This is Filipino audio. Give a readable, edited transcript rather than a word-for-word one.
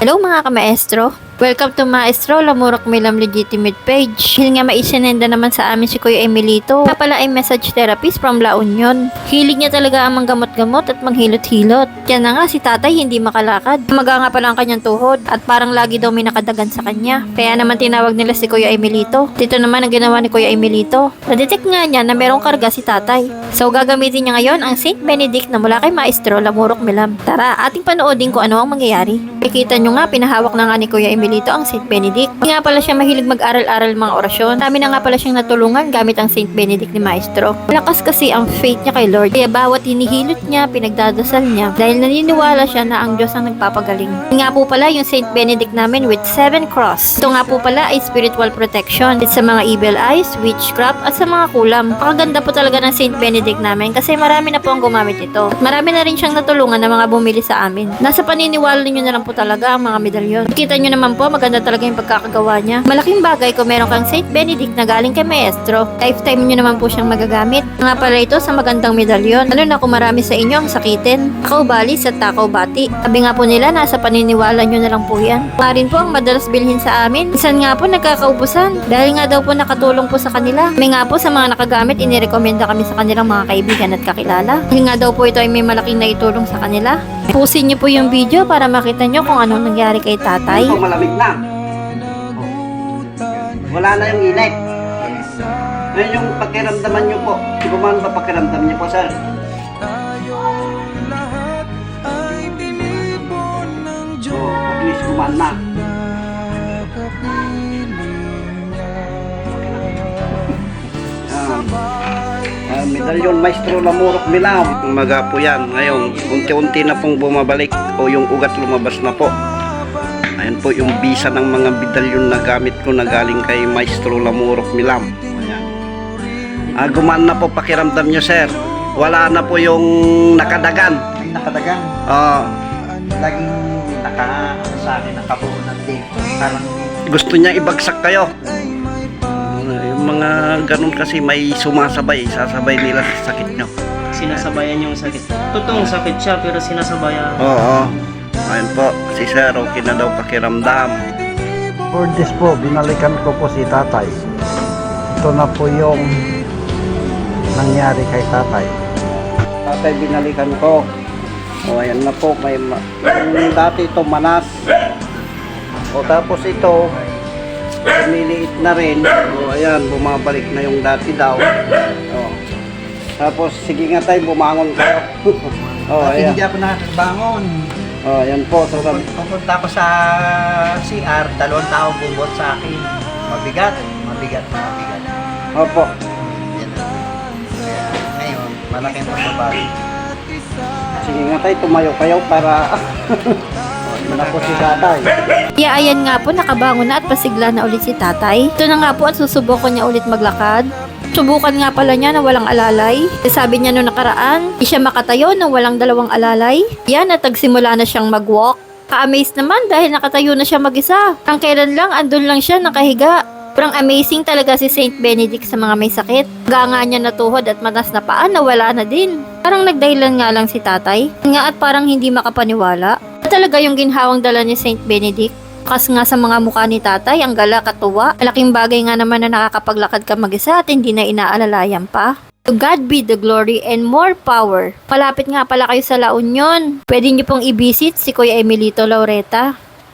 Hello mga kamaestro! Welcome to Maestro Lamurok Milam Legitimate Page. Hiling nga maisinenda naman sa amin si Kuya Emilito. Na pala ay message therapist from La Union. Hilig niya talaga ang manggamot-gamot at manghilot-hilot. Yan na nga si tatay hindi makalakad. Maga nga pala ang kanyang tuhod at parang lagi daw may nakadagan sa kanya. Kaya naman tinawag nila si Kuya Emilito. Dito naman ang ginawa ni Kuya Emilito. Na-detect nga niya na merong karga si tatay. So gagamitin niya ngayon ang Saint Benedict na mula kay Maestro Lamurok Milam. Tara, ating panoodin kung ano ang mangyayari. Nakikita nyo nga, pinahawak na nga ni Kuya Emilito ang Saint Benedict. Hindi nga pala siya mahilig mag-aral-aral mga orasyon. Dami na nga pala siyang natulungan gamit ang Saint Benedict ni Maestro. Malakas kasi ang faith niya kay Lord. Kaya bawat hinihilot niya, pinagdadasal niya. Dahil naniniwala siya na ang Diyos ang nagpapagaling. Hindi nga po pala yung Saint Benedict namin with 7 cross. Ito nga po pala ay spiritual protection. It's sa mga evil eyes, witchcraft, at sa mga kulam. Pakaganda po talaga ng Saint Benedict namin kasi marami na po ang gumamit ito. At marami na rin siyang natulungan ng mga bumili sa amin. Nasa paniniwala niyo na lang po talaga ang mga medalyon. Kita niyo naman po, maganda talaga yung pagkakagawa niya. Malaking bagay kung meron kang Saint Benedict na galing kay Maestro. Lifetime niyo naman po siyang magagamit. Nga pala ito sa magandang medalyon. Lalo na kung marami sa inyo ang sakitin. Takaw balis at takaw bati. Sabi nga po nila, nasa paniniwala niyo na lang po yan. Nga rin po ang madalas bilhin sa amin. Minsan nga po nagkakaubusan. Dahil nga daw po nakatulong po sa kanila. Kami nga po sa mga nakagamit, inirekomenda kami sa kanilang mga kaibigan at kakilala. Dahil nga daw po ito ay may malaking naitulong sa kanila. Pusin niyo po yung video para makita niyo kung anong nangyari kay tatay. Ito malamig na. Wala na yung init. Ngayon yung pakiramdaman nyo po. Gumano ba pakiramdam nyo po, sir? At least gumano na. Medalyon Maestro Lamurok Milam. Umaga po yan. Ngayon, unti-unti na pong bumabalik o yung ugat lumabas na po. Ayan po yung bisa ng mga medalyon na gamit ko na galing kay Maestro Lamurok Milam. Ayan. Gumaan na po pakiramdam nyo, sir. Wala na po yung nakadagan. Nakadagan. Laging sa akin nakabuo ng tape. Parang Gusto niya ibagsak kayo. Yung mga ganun kasi may sumasabay. Sasabay nila sa sakit nyo. Sinasabayan yung sakit. Totoong sakit siya pero sinasabayan. Oo. Ayun po, si sir, okay na daw pakiramdam. for this po, binalikan ko po si tatay. Ito na po yung nangyari kay tatay. Tatay, binalikan ko. O, ayan na po, yung dati ito manas. O, tapos ito, lumiliit na rin. O, ayan, bumabalik na yung dati daw. O, tapos, sige nga tayo, bumangon kayo. O, Dati ayan. hindi ako nakakabangon. O, ayan po, sasabi. Pupunta ko sa CR, 2 tao bubot sa akin. Mabigat. Opo. Yan. Kaya ngayon, malaking pagbabago. Sige nga tayo, tumayo kayo para... Ito na po si tatay. Kaya ayan nga po, nakabangon na at pasigla na ulit si tatay. Ito na nga po at susubukan niya ulit maglakad. Subukan nga pala niya na walang alalay. Sabi niya noong nakaraan, di siya makatayo nang walang 2 alalay. Yan at nagsimula na siyang mag-walk. Ka-amaze naman dahil nakatayo na siya mag-isa. Ang kailan lang, andun lang siya nakahiga. Parang amazing talaga si Saint Benedict sa mga may sakit. Ganga niya na tuhod at matas na paa na wala na din. Parang nagdahilan nga lang si tatay. Nga at parang hindi makapaniwala. Talaga yung ginhawang dala ni Saint Benedict. Kasi nga sa mga mukha ni tatay, ang galak at tuwa. Malaking bagay nga naman na nakakapaglakad ka mag-isa at hindi na inaalalayan pa. To God be the glory and more power. Palapit nga pala kayo sa La Union. Pwede niyo pong i-visit si Kuya Emilito Laureta.